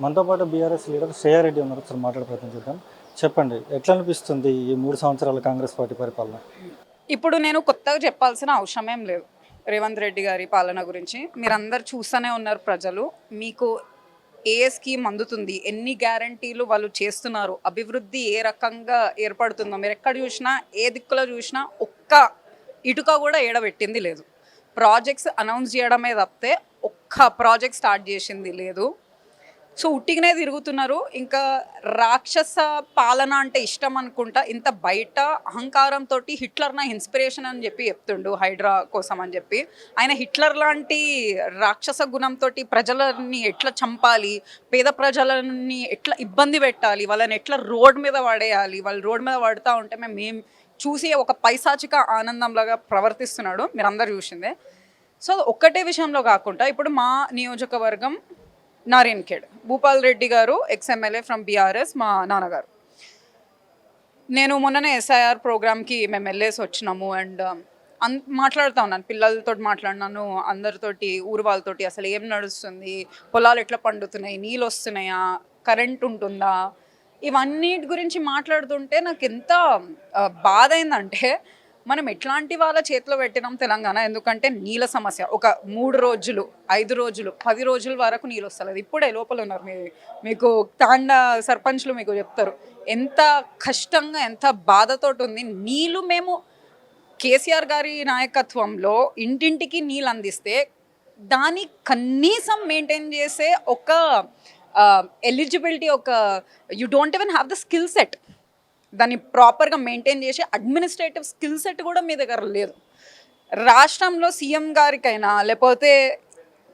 మనతో పాటు BRS leader Shreya Reddy ఉన్నారు. ఒకసారి మాట్లాడే ప్రయత్నం చేద్దాం. చెప్పండి, ఎట్లా అనిపిస్తుంది ఈ 3 సంవత్సరాల కాంగ్రెస్ పార్టీ పరిపాలన? ఇప్పుడు నేను కొత్తగా చెప్పాల్సిన అవసరం ఏం లేదు రేవంత్ రెడ్డి గారి పాలన గురించి. మీరందరు చూస్తూనే ఉన్నారు. ప్రజలు మీకు ఏ స్కీమ్ అందుతుంది, ఎన్ని గ్యారంటీలు వాళ్ళు చేస్తున్నారు, అభివృద్ధి ఏ రకంగా ఏర్పడుతుందో మీరు ఎక్కడ చూసినా, ఏ దిక్కులో చూసినా ఒక్క ఇటుక కూడా ఏడబెట్టింది లేదు. ప్రాజెక్ట్స్ అనౌన్స్ చేయడమే తప్పితే ఒక్క ప్రాజెక్ట్ స్టార్ట్ చేసింది లేదు. సో ఉట్టిగానే తిరుగుతున్నారు. ఇంకా రాక్షస పాలన అంటే ఇష్టం అనుకుంటా. ఇంత బయట అహంకారంతో హిట్లర్ నా ఇన్స్పిరేషన్ అని చెప్పి చెప్తుండు హైడ్రా కోసం అని చెప్పి. ఆయన హిట్లర్ లాంటి రాక్షస గుణంతో ప్రజలని ఎట్లా చంపాలి, పేద ప్రజలని ఎట్లా ఇబ్బంది పెట్టాలి, వాళ్ళని ఎట్లా రోడ్ మీద పడేయాలి, వాళ్ళు రోడ్ మీద పడుతూ ఉంటే మేము చూసి ఒక పైశాచిక ఆనందంలాగా ప్రవర్తిస్తున్నాడు. మీరు అందరు చూసిందే. సో ఒక్కటే విషయంలో కాకుండా ఇప్పుడు మా నియోజకవర్గం నారాయణఖేడ్, భూపాల్ రెడ్డి గారు ఎక్స్ఎమ్మెల్యే ఫ్రమ్ బీఆర్ఎస్, మా నాన్నగారు. నేను మొన్ననే ఎస్ఐఆర్ ప్రోగ్రామ్కి మేము వెళ్ళేసి వచ్చినాము. అండ్ మాట్లాడుతూ ఉన్నాను, పిల్లలతో మాట్లాడినాను, అందరితోటి, ఊరు వాళ్ళతోటి. అసలు ఏం నడుస్తుంది, పొలాలు ఎట్లా పండుతున్నాయి, నీళ్ళు వస్తున్నాయా, కరెంట్ ఉంటుందా, ఇవన్నిటి గురించి మాట్లాడుతుంటే నాకు ఎంత బాధ అయిందంటే, మనం ఎట్లాంటి వాళ్ళ చేతిలో పెట్టినాం తెలంగాణ. ఎందుకంటే నీళ్ళ సమస్య ఒక 3 రోజులు, 5 రోజులు, 10 రోజుల వరకు నీళ్ళు వస్తలేదు. ఇప్పుడే లోపల ఉన్నారు మీకు తాండా సర్పంచ్లు మీకు చెప్తారు ఎంత కష్టంగా, ఎంత బాధతోటి ఉంది. నీళ్ళు మేము కేసీఆర్ గారి నాయకత్వంలో ఇంటింటికి నీళ్ళు అందిస్తే దాన్ని కనీసం మెయింటైన్ చేసే ఒక ఎలిజిబిలిటీ, ఒక you don't even have the skill set, దాన్ని ప్రాపర్గా మెయింటైన్ చేసే అడ్మినిస్ట్రేటివ్ స్కిల్ సెట్ కూడా మీ దగ్గర లేదు. రాష్ట్రంలో సీఎం గారికైనా లేకపోతే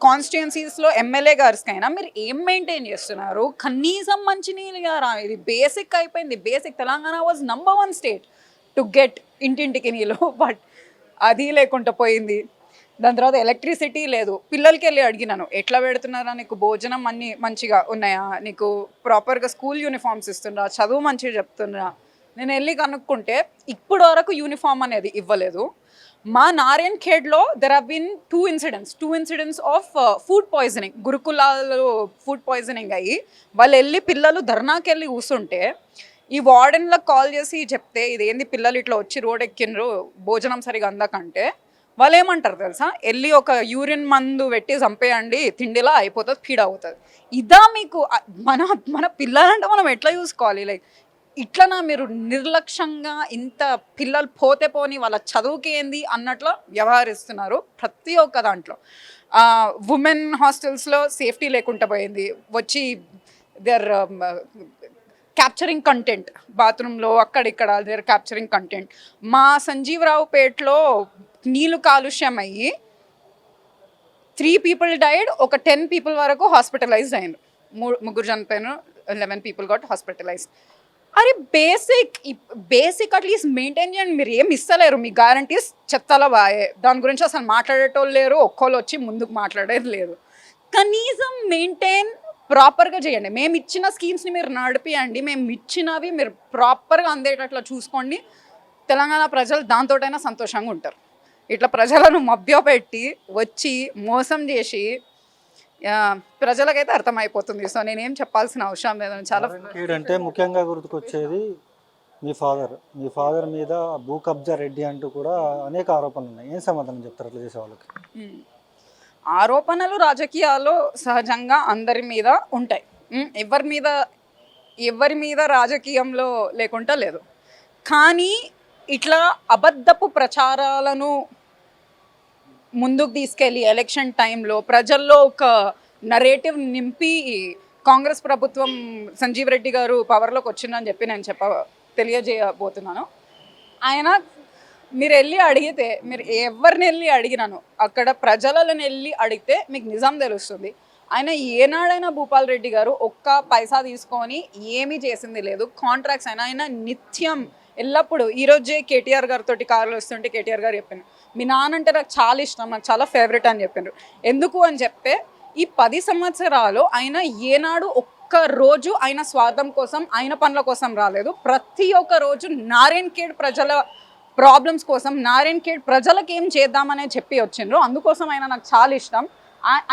కాన్స్టిట్యున్సీస్లో ఎమ్మెల్యే గారికైనా మీరు ఏం మెయింటైన్ చేస్తున్నారు? కనీసం మంచినీళ్ళు గారా, ఇది బేసిక్ అయిపోయింది. Basic Telangana was #1 state to get ఇంటింటికి నీళ్ళు, బట్ అది లేకుండా పోయింది. దాని తర్వాత ఎలక్ట్రిసిటీ లేదు. పిల్లలకి వెళ్ళి అడిగినాను, ఎట్లా పెడుతున్నారా, నీకు భోజనం అన్నీ మంచిగా ఉన్నాయా, నీకు ప్రాపర్గా స్కూల్ యూనిఫామ్స్ ఇస్తుండ్రా, చదువు మంచిగా చెప్తుండ్రా. నేను వెళ్ళి కనుక్కుంటే ఇప్పటి వరకు యూనిఫామ్ అనేది ఇవ్వలేదు. మా నారాయణఖేడ్లో there have been 2 incidents of food poisoning. గురుకులాల్లో ఫుడ్ పాయిజనింగ్ అయ్యి వాళ్ళు వెళ్ళి పిల్లలు ధర్నాకి వెళ్ళి కూర్చుంటే ఈ వార్డెన్లకు కాల్ చేసి చెప్తే, ఇదేంది పిల్లలు ఇట్లా వచ్చి రోడ్ ఎక్కిండ్రు భోజనం సరిగా అందకంటే, వాళ్ళు ఏమంటారు తెలుసా, వెళ్ళి ఒక యూరిన్ మందు పెట్టి చంపేయండి, తిండిలా అయిపోతుంది, ఫీడ్ అవుతుంది. ఇదా మీకు మన మన పిల్లలంటే మనం ఎట్లా చూసుకోవాలి? లైక్ ఇట్లనా మీరు నిర్లక్ష్యంగా ఇంత పిల్లలు పోతే పోని వాళ్ళ చదువుకి ఏంది అన్నట్లు వ్యవహరిస్తున్నారు ప్రతి ఒక్క దాంట్లో. ఉమెన్ హాస్టల్స్లో సేఫ్టీ లేకుండా పోయింది. వచ్చి దే ఆర్ క్యాప్చరింగ్ కంటెంట్ బాత్రూంలో అక్కడిక్కడ, దే ఆర్ క్యాప్చరింగ్ కంటెంట్. మా సంజీవరావు పేటలో నీళ్ళు కాలుష్యం అయ్యి 3 people డైడ్, ఒక 10 people వరకు హాస్పిటలైజ్డ్ అయినారు. 3 చనిపోయినారు, 11 people గాట్ హాస్పిటలైజ్డ్. అరే బేసిక్ అట్లీస్ట్ మెయింటైన్ చేయండి. మీరు ఏమి ఇస్తలేరు, మీ గ్యారంటీస్ చెత్తల బాయే, దాని గురించి అసలు మాట్లాడేటోళ్ళు లేరు, ఒక్కళ్ళు వచ్చి ముందుకు మాట్లాడేది లేదు. కనీసం మెయింటైన్ ప్రాపర్గా చేయండి. మేము ఇచ్చిన స్కీమ్స్ని మీరు నడిపియండి, మేము ఇచ్చినవి మీరు ప్రాపర్గా అందేటట్లా చూసుకోండి. తెలంగాణ ప్రజలు దాంతోటైనా సంతోషంగా ఉంటారు. ఇట్లా ప్రజలను మభ్యపెట్టి వచ్చి మోసం చేసి ప్రజలకైతే అర్థమైపోతుంది. సో నేనేం చెప్పాల్సిన అవసరం లేదు. చాలా అంటే ముఖ్యంగా గుర్తుకొచ్చేది మీ ఫాదర్ మీద భూ కబ్జా రెడ్డి అంటూ కూడా అనేక ఆరోపణలు ఉన్నాయి. ఏం సమాధానం చెప్తారు అట్లా చేసే వాళ్ళకి? ఆరోపణలు రాజకీయాల్లో సహజంగా అందరి మీద ఉంటాయి. ఎవరి మీద రాజకీయంలో లేకుండా లేదు. కానీ ఇట్లా అబద్ధపు ప్రచారాలను ముందుకు తీసుకెళ్ళి ఎలక్షన్ టైంలో ప్రజల్లో ఒక నరేటివ్ నింపి కాంగ్రెస్ ప్రభుత్వం, సంజీవ్ రెడ్డి గారు పవర్లోకి వచ్చిందని చెప్పి నేను తెలియజేయబోతున్నాను. ఆయన మీరు వెళ్ళి అడిగితే, మీరు ఎవరిని వెళ్ళి అడిగినాను అక్కడ ప్రజలను వెళ్ళి అడిగితే మీకు నిజం తెలుస్తుంది. ఆయన ఏనాడైనా భూపాల్ రెడ్డి గారు ఒక్క పైసా తీసుకొని ఏమీ చేసింది లేదు. కాంట్రాక్ట్స్ అయినా ఆయన నిత్యం ఎల్లప్పుడూ, ఈరోజే కేటీఆర్ గారితో కారులో వస్తుంటే కేటీఆర్ గారు చెప్పాను, మీ నాన్న అంటే నాకు చాలా ఇష్టం, నాకు చాలా ఫేవరెట్ అని చెప్పారు. ఎందుకు అని చెప్తే, ఈ 10 సంవత్సరాలు ఆయన ఏనాడు ఒక్క రోజు ఆయన స్వార్థం కోసం, ఆయన పనుల కోసం రాలేదు. ప్రతి ఒక్క రోజు నారాయణఖేడ్ ప్రజల ప్రాబ్లమ్స్ కోసం, నారాయణఖేడ్ ప్రజలకు ఏం చేద్దామనే చెప్పి వచ్చిండ్రు. అందుకోసం ఆయన నాకు చాలా ఇష్టం.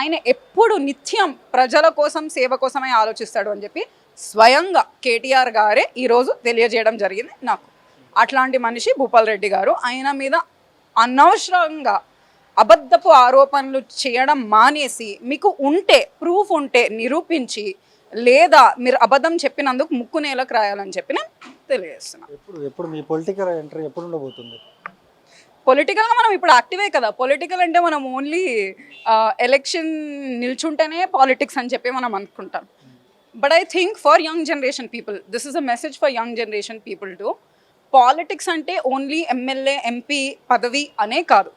ఆయన ఎప్పుడు నిత్యం ప్రజల కోసం సేవ కోసమే ఆలోచిస్తాడు అని చెప్పి స్వయంగా కేటీఆర్ గారే ఈరోజు తెలియజేయడం జరిగింది నాకు. అట్లాంటి మనిషి భూపాల్ రెడ్డి గారు. ఆయన మీద అనవసరంగా అబద్ధపు ఆరోపణలు చేయడం మానేసి మీకు ఉంటే ప్రూఫ్ ఉంటే నిరూపించి, లేదా మీరు అబద్ధం చెప్పినందుకు ముక్కు నేలకు రాయాలని చెప్పి నేను తెలియజేస్తున్నాను. ఎప్పుడు మీ పొలిటికల్ ఎంట్రీ ఎప్పుడు ఉండబోతుంది? పొలిటికల్గా మనం ఇప్పుడు యాక్టివే కదా. పొలిటికల్ అంటే మనం ఓన్లీ ఎలక్షన్ నిల్చుంటేనే పాలిటిక్స్ అని చెప్పి మనం అనుకుంటాం. But I think for young generation people, this is a message for young generation people to, politics అంటే ఓన్లీ ఎమ్మెల్యే ఎంపీ పదవి అనే కాదు.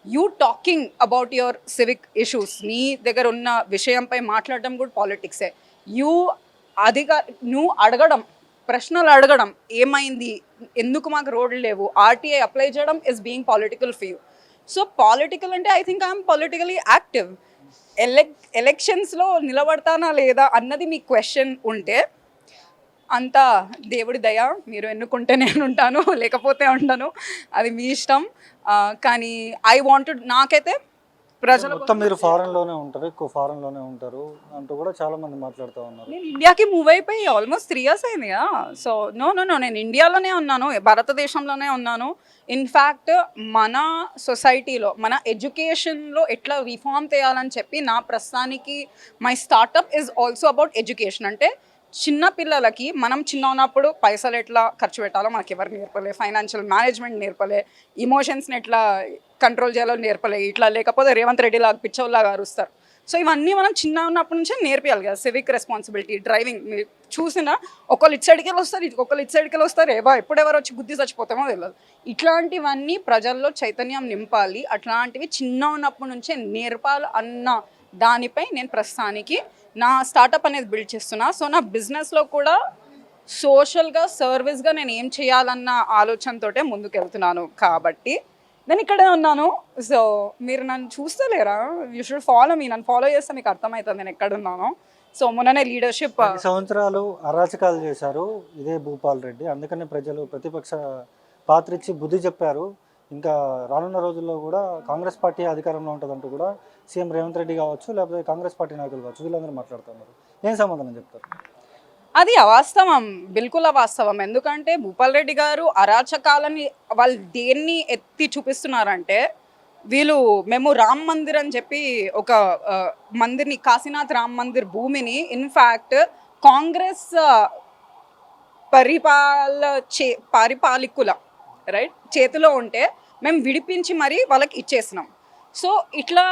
You talking about your civic issues, నీ దగ్గర ఉన్న విషయంపై మాట్లాడడం కూడా పాలిటిక్సే. నువ్వు అడగడం, ప్రశ్నలు అడగడం, ఏమైంది, ఎందుకు మాకు రోడ్లు లేవు, ఆర్టీఐ అప్లై చేయడం is being political for you. So political అంటే I think I'm politically active. ఎలక్షన్స్లో నిలబడతానా లేదా అన్నది మీ క్వశ్చన్ ఉంటే, అంతా దేవుడి దయ, మీరు ఎన్నుకుంటే నేను ఉంటాను, లేకపోతే ఉండను, అది మీ ఇష్టం. కానీ ఐ వాంటెడ్, నాకైతే ప్రజలు మొత్తం మీరు ఫారెన్లోనే ఉంటారు, ఎక్కువ ఫారెన్లోనే ఉంటారు అంటూ కూడా చాలా మంది మాట్లాడుతూ ఉన్నారు. నేను ఇండియాకి మూవ్ అయిపోయి ఆల్మోస్ట్ 3 years అయింది కదా. సో నో, నేను ఇండియాలోనే ఉన్నాను, భారతదేశంలోనే ఉన్నాను. ఇన్ఫ్యాక్ట్ మన సొసైటీలో, మన ఎడ్యుకేషన్లో ఎట్లా రిఫార్మ్ చేయాలని చెప్పి నా ప్రస్తుతానికి my startup is also about education. అంటే చిన్న పిల్లలకి మనం చిన్న ఉన్నప్పుడు పైసలు ఎట్లా ఖర్చు పెట్టాలో మనకి ఎవరు నేర్పలే, ఫైనాన్షియల్ మేనేజ్మెంట్ నేర్పలే, ఇమోషన్స్ని ఎట్లా కంట్రోల్ చేయాలో నేర్పలే. ఇట్లా లేకపోతే రేవంత్ రెడ్డి లాగా పిచ్చోళ్ళలాగా అరుస్తారు. సో ఇవన్నీ మనం చిన్న ఉన్నప్పటి నుంచే నేర్పియాలి కదా. Civic responsibility, driving. మీరు చూసినా ఒకళ్ళు ఇటు సైడ్కి వస్తారు, ఒకళ్ళు ఇటు సైడ్కి వస్తారు, ఎప్పుడెవరు వచ్చి గుద్ది చచ్చిపోతామో తెలియదు. ఇట్లాంటివన్నీ ప్రజల్లో చైతన్యం నింపాలి, అట్లాంటివి చిన్న ఉన్నప్పటి నుంచే నేర్పాలి అన్న దానిపై నేను ప్రస్తుతానికి నా స్టార్టప్ అనేది బిల్డ్ చేస్తున్నా. సో నా బిజినెస్లో కూడా సోషల్గా, సర్వీస్గా నేను ఏం చేయాలన్న ఆలోచనతోటే ముందుకు వెళ్తున్నాను. కాబట్టి నేను ఇక్కడే ఉన్నాను. సో మీరు నన్ను చూస్తలేరా? You should follow me. నన్ను ఫాలో చేస్తే మీకు అర్థమవుతుంది నేను ఎక్కడున్నాను. సో మొన్ననే లీడర్షిప్ 10 సంవత్సరాలు అరాచకాలు చేశారు ఇదే భూపాల్ రెడ్డి. అందుకనే ప్రజలు ప్రతిపక్ష పాత్ర ఇచ్చి బుద్ధి చెప్పారు. ఇంకా రానున్న రోజుల్లో కూడా కాంగ్రెస్ పార్టీ అధికారంలో ఉంటుందంటూ కూడా సీఎం రేవంత్ రెడ్డి కావచ్చు, లేకపోతే కాంగ్రెస్ పార్టీ నాయకులు కావచ్చు, వీళ్ళందరూ మాట్లాడుతున్నారు. ఏం సమాధానం చెప్తారు? అది అవాస్తవం, బిల్కుల్ అవాస్తవం. ఎందుకంటే భూపాల్ రెడ్డి గారు అరాచకాలని వాళ్ళు దేన్ని ఎత్తి చూపిస్తున్నారంటే, మేము రామ్ మందిర్ అని చెప్పి ఒక మందిర్ని, కాశీనాథ్ రామ్ మందిర్ భూమిని ఇన్ఫ్యాక్ట్ కాంగ్రెస్ పరిపాలకుల చేతిలో ఉంటే మేము విడిపించి మరీ వాళ్ళకి ఇచ్చేసినాం. సో ఇట్లా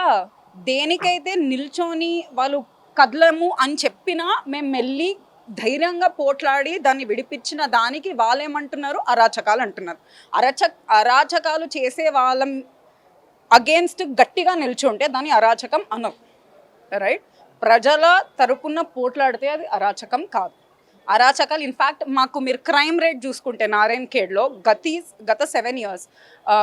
దేనికైతే నిల్చొని వాళ్ళు కదలము అని చెప్పినా మేము వెళ్ళి ధైర్యంగా పోట్లాడి దాన్ని విడిపించిన దానికి వాళ్ళేమంటున్నారు? అరాచకాలు అంటున్నారు. అరాచకాలు చేసే వాళ్ళం అగేన్స్ట్ గట్టిగా నిల్చుంటే దాన్ని అరాచకం అనరు. రైట్? ప్రజల తరపున పోట్లాడితే అది అరాచకం కాదు. అరాచకాలు ఇన్ఫ్యాక్ట్ మాకు మీరు క్రైమ్ రేట్ చూసుకుంటే నారాయణ్ ఖేడ్లో గత 7 years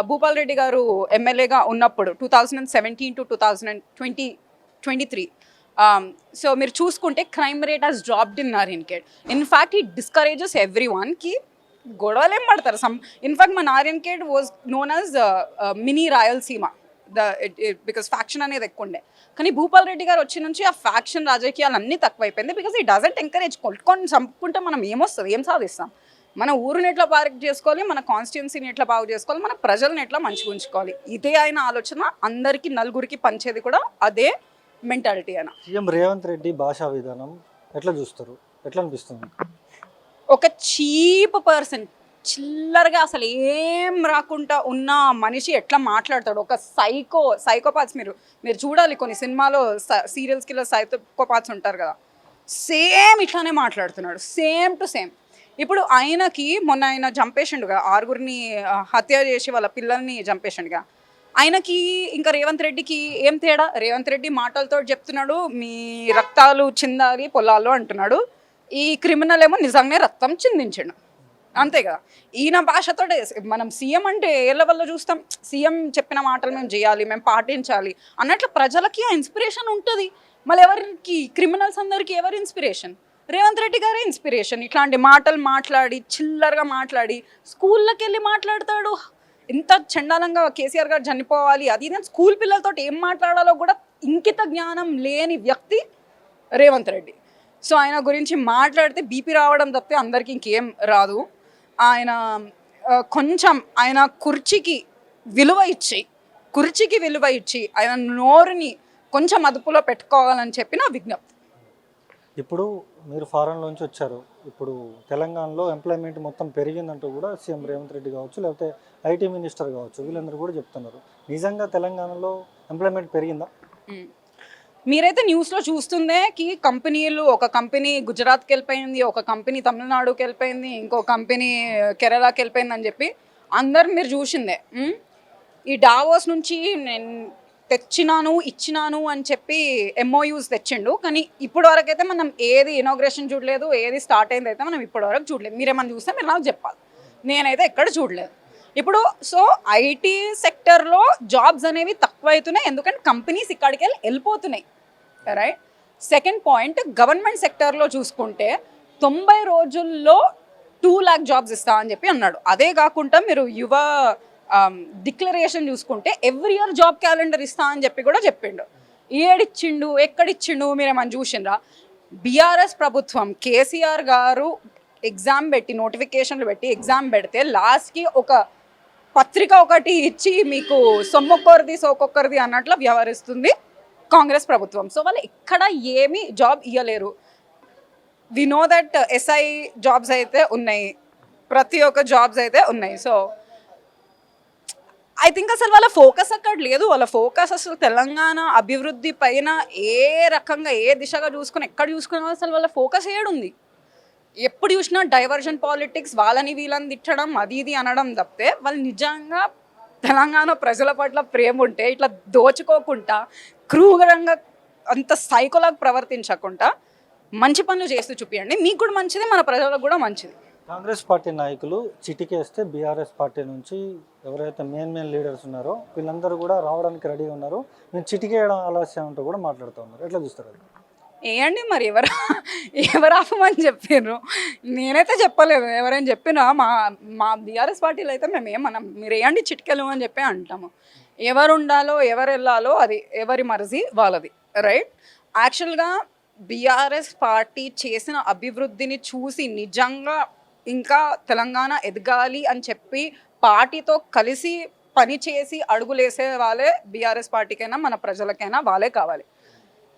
భూపాల్ రెడ్డి గారు ఎమ్మెల్యేగా ఉన్నప్పుడు 2017 to 2023 సో మీరు చూసుకుంటే crime rate has dropped in Narayan Khed. In fact ఈ డిస్కరేజెస్ ఎవ్రీ వన్కి గొడవలు ఏం పడతారు. ఇన్ఫ్యాక్ట్ మా Narayan Khed was known as mini Rayalaseema, because faction అనేది ఎక్కువ ఉండే. కానీ భూపాల్ రెడ్డి గారు వచ్చి నుంచి ఆ ఫ్యాక్షన్ రాజకీయాలు అన్నీ తక్కువైపోయింది. బికాస్ ఈ డజంట్ ఎంకరేజ్. కొట్టుకొని చంపుకుంటే మనం ఏమొస్తుంది, ఏం సాధిస్తాం? మన ఊరిని ఎట్లా పార్క్ చేసుకోవాలి, మన కాన్స్టిట్యున్సీని ఎట్లా బాగు చేసుకోవాలి, మన ప్రజల్ని ఎట్లా మంచిగా ఉంచుకోవాలి, ఇదే ఆయన ఆలోచన. అందరికీ నలుగురికి పంచేది కూడా అదే మెంటాలిటీ అయినా. సీఎం రేవంత్ రెడ్డి భాషా విధానం ఎట్లా చూస్తారు, ఎట్లా అనిపిస్తుంది? ఒక చీప్ పర్సన్, చిల్లరగా అసలు ఏం రాకుండా ఉన్న మనిషి ఎట్లా మాట్లాడతాడు? ఒక సైకోపాత్స్ మీరు చూడాలి. కొన్ని సినిమాలో సీరియల్స్కి సైకోపాత్స్ ఉంటారు కదా, సేమ్ ఇట్లానే మాట్లాడుతున్నాడు, సేమ్ టు సేమ్. ఇప్పుడు ఆయనకి మొన్న ఆయన చంపేసిండుగా, 6గురిని హత్య చేసి వాళ్ళ పిల్లల్ని చంపేసిండుగా. ఆయనకి ఇంకా రేవంత్ రెడ్డికి ఏం తేడా? రేవంత్ రెడ్డి మాటలతో చెప్తున్నాడు మీ రక్తాలు చిందాలి పొలాల్లో అంటున్నాడు. ఈ క్రిమినల్ ఏమో నిజంగానే రక్తం చిందించాడు, అంతే కదా. ఈయన భాషతో మనం సీఎం అంటే ఏ లెవెల్లో చూస్తాం? సీఎం చెప్పిన మాటలు మేము చేయాలి, మేము పాటించాలి అన్నట్లు ప్రజలకి ఆ ఇన్స్పిరేషన్ ఉంటుంది. మళ్ళీ ఎవరికి? క్రిమినల్స్ అందరికీ ఎవరు ఇన్స్పిరేషన్? రేవంత్ రెడ్డి గారే ఇన్స్పిరేషన్. ఇట్లాంటి మాటలు మాట్లాడి, చిల్లరగా మాట్లాడి, స్కూళ్ళకి వెళ్ళి మాట్లాడతాడు. ఇంత చండాలంగా కేసీఆర్ గారు చనిపోవాలి అది నేను స్కూల్ పిల్లలతో ఏం మాట్లాడాలో కూడా ఇంకిత జ్ఞానం లేని వ్యక్తి రేవంత్ రెడ్డి. సో ఆయన గురించి మాట్లాడితే బీపీ రావడం తప్పితే అందరికీ ఇంకేం రాదు. ఆయన కొంచెం ఆయన కుర్చీకి విలువ ఇచ్చి ఆయన నోరుని కొంచెం అదుపులో పెట్టుకోవాలని చెప్పి నా విజ్ఞప్తి. ఇప్పుడు మీరు ఫారెన్లోంచి వచ్చారు, ఇప్పుడు తెలంగాణలో ఎంప్లాయ్మెంట్ మొత్తం పెరిగిందంటూ కూడా సీఎం రేవంత్ రెడ్డి కావచ్చు, లేకపోతే ఐటీ మినిస్టర్ కావచ్చు, వీళ్ళందరూ కూడా చెప్తున్నారు. నిజంగా తెలంగాణలో ఎంప్లాయ్మెంట్ పెరిగిందా? మీరైతే న్యూస్లో చూస్తుందే కంపెనీలు, ఒక కంపెనీ గుజరాత్కి వెళ్ళిపోయింది, ఒక కంపెనీ తమిళనాడుకి వెళ్ళిపోయింది, ఇంకో కంపెనీ కేరళకి వెళ్ళిపోయింది అని చెప్పి అందరు మీరు చూసిందే. ఈ డావోస్ నుంచి నేను ఇచ్చినాను అని చెప్పి MOUs తెచ్చిండు. కానీ ఇప్పటి వరకు అయితే మనం ఏది ఇనాగ్రేషన్ చూడలేదు, ఏది స్టార్ట్ అయింది అయితే మనం ఇప్పటి వరకు చూడలేదు. మీరేమన్నా చూస్తే మీరు నాకు చెప్పాలి, నేనైతే ఎక్కడ చూడలేదు. ఇప్పుడు సో ఐటీ సెక్టర్లో జాబ్స్ అనేవి తక్కువ అవుతున్నాయి, ఎందుకంటే కంపెనీస్ ఇక్కడికి వెళ్ళిపోతున్నాయి, రైట్. సెకండ్ పాయింట్, గవర్నమెంట్ సెక్టర్లో చూసుకుంటే 90 రోజుల్లో 2 lakh జాబ్స్ ఇస్తా అని చెప్పి అన్నాడు. అదే కాకుండా మీరు యువ డిక్లరేషన్ చూసుకుంటే ఎవ్రీ ఇయర్ జాబ్ క్యాలెండర్ ఇస్తా అని చెప్పి కూడా చెప్పిండు. ఏడిచ్చిండు, ఎక్కడిచ్చిండు మీరేమన్నా చూసిండ్రా? బీఆర్ఎస్ ప్రభుత్వం కేసీఆర్ గారు ఎగ్జామ్ పెట్టి, నోటిఫికేషన్లు పెట్టి ఎగ్జామ్ పెడితే లాస్ట్కి ఒక పత్రిక ఒకటి ఇచ్చి మీకు సొమ్మొక్కరిది సోకొక్కరిది అన్నట్లు వ్యవహరిస్తుంది కాంగ్రెస్ ప్రభుత్వం. సో వాళ్ళు ఎక్కడ ఏమీ జాబ్ ఇవ్వలేరు. We know that SI jobs అయితే ఉన్నాయి, ప్రతి ఒక్క జాబ్స్ అయితే ఉన్నాయి. సో ఐ థింక్ అసలు వాళ్ళ ఫోకస్ అక్కడ లేదు. వాళ్ళ ఫోకస్ అసలు తెలంగాణ అభివృద్ధి పైన ఏ రకంగా, ఏ దిశగా చూసుకుని, ఎక్కడ చూసుకున్నా అసలు వాళ్ళ ఫోకస్ ఏడుంది. ఎప్పుడు చూసినా డైవర్జన్ పాలిటిక్స్, వాళ్ళని వీళ్ళని తిట్టడం, అది ఇది అనడం తప్పితే వాళ్ళు నిజంగా తెలంగాణ ప్రజల పట్ల ప్రేమ ఉంటే ఇట్లా దోచుకోకుండా, క్రూరంగా అంత సైకోలాగా ప్రవర్తించకుండా మంచి పనులు చేస్తూ చూపించండి. మీకు కూడా మంచిది, మన ప్రజలకు కూడా మంచిది. కాంగ్రెస్ పార్టీ నాయకులు చిటికేస్తే బీఆర్ఎస్ పార్టీ నుంచి ఎవరైతే మెయిన్ లీడర్స్ ఉన్నారో వీళ్ళందరూ కూడా రావడానికి రెడీగా ఉన్నారు. మేము చిటికేయడం ఆలస్యం అంటూ కూడా మాట్లాడుతూ ఉన్నారు. ఎట్లా చూస్తారు అది? ఏండి మరి ఎవరు ఆపమని చెప్పారు? నేనైతే చెప్పలేదు. ఎవరైనా చెప్పినా మా బీఆర్ఎస్ పార్టీలో అయితే మనం మీరు వేయండి చిటికెలు అని చెప్పి అంటాము. ఎవరు ఉండాలో, ఎవరు వెళ్ళాలో అది ఎవరి మర్జీ వాళ్ళది, రైట్. యాక్చువల్గా బీఆర్ఎస్ పార్టీ చేసిన అభివృద్ధిని చూసి నిజంగా ఇంకా తెలంగాణ ఎదగాలి అని చెప్పి పార్టీతో కలిసి పనిచేసి అడుగులేసే వాళ్ళే బీఆర్ఎస్ పార్టీకైనా మన ప్రజలకైనా వాళ్ళే కావాలి.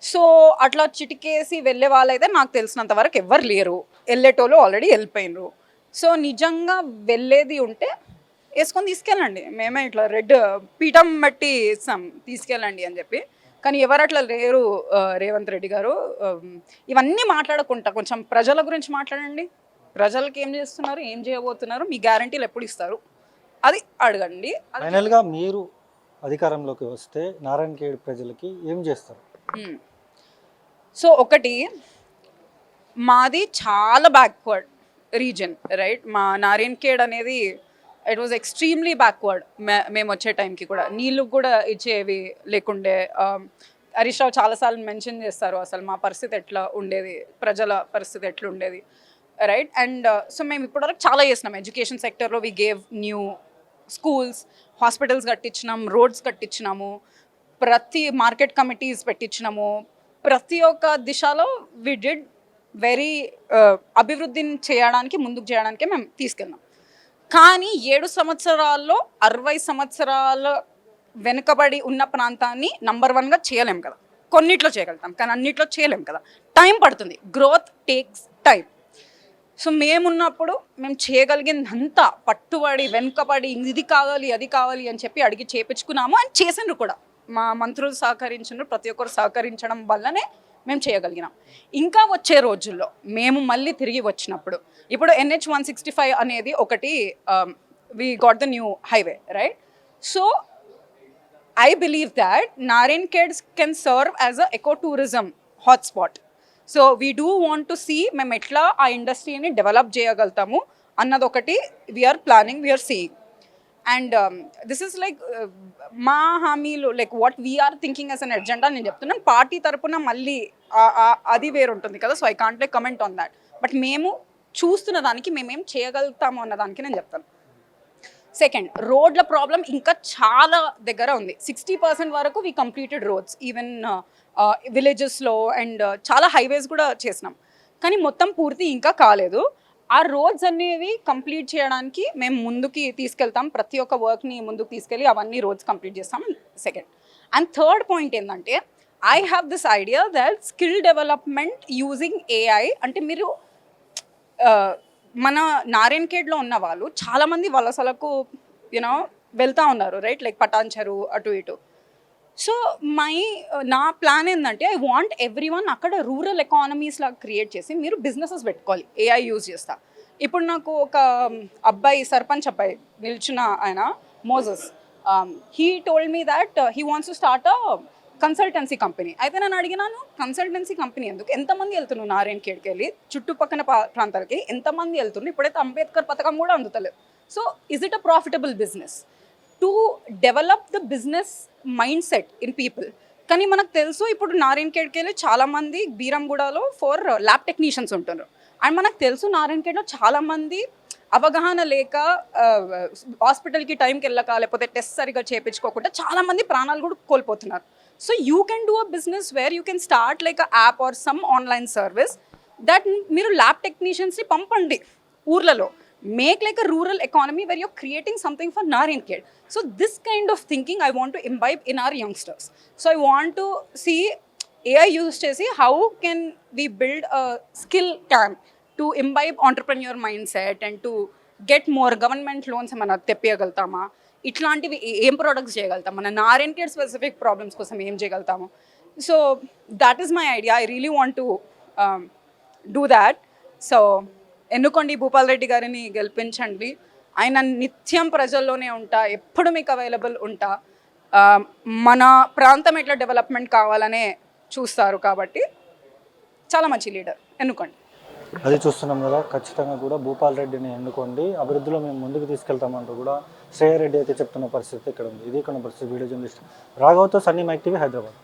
సో అట్లా చిటికేసి వెళ్ళే వాళ్ళైతే నాకు తెలిసినంత వరకు ఎవ్వరు లేరు. వెళ్ళేటోళ్ళు ఆల్రెడీ వెళ్ళిపోయినరు. సో నిజంగా వెళ్ళేది ఉంటే వేసుకొని తీసుకెళ్ళండి, మేమే ఇట్లా రెడ్ పీఠం బట్టి ఇస్తాం, తీసుకెళ్ళండి అని చెప్పి. కానీ ఎవరు అట్లా లేరు. రేవంత్ రెడ్డి గారు ఇవన్నీ మాట్లాడకుండా కొంచెం ప్రజల గురించి మాట్లాడండి. ప్రజలకి ఏం చేస్తున్నారు, ఏం చేయబోతున్నారు, మీ గ్యారంటీలు ఎప్పుడు ఇస్తారు అది అడగండి. ఫైనల్గా మీరు అధికారంలోకి వస్తే నారాయణఖేడ్ ప్రజలకి ఏం చేస్తారు? సో ఒకటి, మాది చాలా బ్యాక్వర్డ్ రీజన్, రైట్. మా నారాయణఖేడ్ అనేది ఇట్ వాజ్ ఎక్స్ట్రీమ్లీ బ్యాక్వర్డ్. మేము వచ్చే టైంకి కూడా నీళ్ళు కూడా ఇచ్చేవి లేకుండే. హరీష్ రావు చాలాసార్లు మెన్షన్ చేస్తారు అసలు మా పరిస్థితి ఎట్లా ఉండేది, ప్రజల పరిస్థితి ఎట్లా ఉండేది, రైట్. అండ్ సో మేము ఇప్పటివరకు చాలా చేసినాం. ఎడ్యుకేషన్ సెక్టర్లో we gave new schools, hospitals కట్టించినాం, రోడ్స్ కట్టించినాము, ప్రతి మార్కెట్ కమిటీస్ పెట్టించినాము, ప్రతి ఒక్క దిశలో వి డిడ్ వెరీ అభివృద్ధిని చేయడానికి, ముందుకు చేయడానికే మేము తీసుకెళ్ళాం. కానీ 7 సంవత్సరాల్లో 60 సంవత్సరాల వెనుకబడి ఉన్న ప్రాంతాన్ని నంబర్ 1గా చేయలేం కదా. కొన్నిట్లో చేయగలుగుతాం కానీ అన్నిట్లో చేయలేం కదా, టైం పడుతుంది. Growth takes time. సో మేమున్నప్పుడు మేము చేయగలిగిందంతా పట్టుబడి వెనుకబడి ఇది కావాలి అది కావాలి అని చెప్పి అడిగి చేపించుకున్నాము. అని చేసిండ్రు కూడా, మా మంత్రులు సహకరించారు, ప్రతి ఒక్కరు సహకరించడం వల్లనే మేము చేయగలిగినాం. ఇంకా వచ్చే రోజుల్లో మేము మళ్ళీ తిరిగి వచ్చినప్పుడు, ఇప్పుడు NH 165 అనేది ఒకటి, we got the new highway, right. So I believe that Narayankhed can serve as a eco tourism hotspot. So we do want to see మేము ఎట్లా ఆ ఇండస్ట్రీని డెవలప్ చేయగలుగుతాము అన్నదొకటి we're planning, we're seeing. And this is like మా హామీలు, like what we're thinking as an agenda నేను చెప్తున్నాను. పార్టీ తరపున మళ్ళీ అది వేరు ఉంటుంది కదా, so I can't like comment on that. But మేము చూస్తున్న దానికి మేమేం చేయగలుగుతాము అన్న దానికి నేను చెప్తాను. సెకండ్, రోడ్ల ప్రాబ్లం ఇంకా చాలా దగ్గర ఉంది. 60% వరకు వి కంప్లీటెడ్ రోడ్స్, ఈవెన్ విలేజెస్లో అండ్ చాలా హైవేస్ కూడా చేసినాం. కానీ మొత్తం పూర్తి ఇంకా కాలేదు. ఆ రోడ్స్ అనేవి కంప్లీట్ చేయడానికి మేము ముందుకి తీసుకెళ్తాం. ప్రతి ఒక్క వర్క్ని ముందుకు తీసుకెళ్ళి అవన్నీ రోడ్స్ కంప్లీట్ చేస్తాం. సెకండ్ అండ్ థర్డ్ పాయింట్ ఏంటంటే, I have this idea that skill development using AI. అంటే మీరు మన నారాయణఖేడ్లో ఉన్న వాళ్ళు చాలామంది వలసలకు యూనో వెళ్తూ ఉన్నారు, రైట్, లైక్ పటాన్చెరు అటు ఇటు. సో నా ప్లాన్ ఏంటంటే, ఐ వాంట్ ఎవ్రీ వన్ అక్కడ రూరల్ ఎకానమీస్ లాగా క్రియేట్ చేసి మీరు బిజినెసెస్ పెట్టుకోవాలి ఏఐ యూజ్ చేస్తా. ఇప్పుడు నాకు ఒక అబ్బాయి, సర్పంచ్ అబ్బాయి నిల్చున్న ఆయన, Moses, he told me that he wants to start a consultancy company. అయితే నేను అడిగినాను, కన్సల్టెన్సీ కంపెనీ ఎందుకు, ఎంతమంది వెళ్తున్నారు నారాయణఖేడ్కి వెళ్ళి చుట్టుపక్కల ప్రాంతాలకి ఎంతమంది వెళ్తున్నారు? ఇప్పుడైతే అంబేద్కర్ పథకం కూడా అందుతలేదు. So is it a profitable business to develop the business mind set in people? కానీ మనకు తెలుసు, ఇప్పుడు నారాయణఖేడ్కి వెళ్ళి చాలామంది బీరంగూడలో ఫర్ ల్యాబ్ టెక్నీషియన్స్ ఉంటున్నారు. అండ్ మనకు తెలుసు నారాయణఖేడ్లో చాలామంది అవగాహన లేక హాస్పిటల్కి టైంకి వెళ్ళక, లేకపోతే టెస్ట్ సరిగా చేయించుకోకుండా చాలామంది ప్రాణాలు కూడా కోల్పోతున్నారు. So you can do a business where you can start like a app or some online service that మీరు ల్యాబ్ టెక్నీషియన్స్ని పంపండి ఊర్లలో. Make like a rural economy where you're creating something for Narayankhed. So this kind of thinking I want to imbibe in our youngsters. So I want to see AI use chesi how can we build a skill camp to imbibe entrepreneur mindset and to get more government loans mana teppiyagaldama. ఇట్లాంటివి ఏం products చేయగలుగుతాం, మన Narayankhed specific problems కోసం ఏం చేయగలుగుతాము. So that is my idea. I really want to do that. So ఎన్నుకోండి, భూపాల్ రెడ్డి గారిని గెలిపించండి. ఆయన నిత్యం ప్రజల్లోనే ఉంటా, ఎప్పుడు మీకు అవైలబుల్ ఉంటా. మన ప్రాంతం ఎట్లా డెవలప్మెంట్ కావాలనే చూస్తారు కాబట్టి చాలా మంచి లీడర్, ఎన్నుకోండి. అది చూస్తున్నాం కదా, ఖచ్చితంగా కూడా భూపాల్ రెడ్డిని ఎన్నుకోండి, అభివృద్ధిలో మేము ముందుకు తీసుకెళ్తామంటూ కూడా శ్రేయారెడ్డి అయితే చెప్తున్న పరిస్థితి ఇక్కడ ఉంది. ఇది ఇక్కడ పరిస్థితి. వీడియో జర్నలిస్ట్ రాఘవ్తో సన్నీ మైక్ టీవీ, హైదరాబాద్.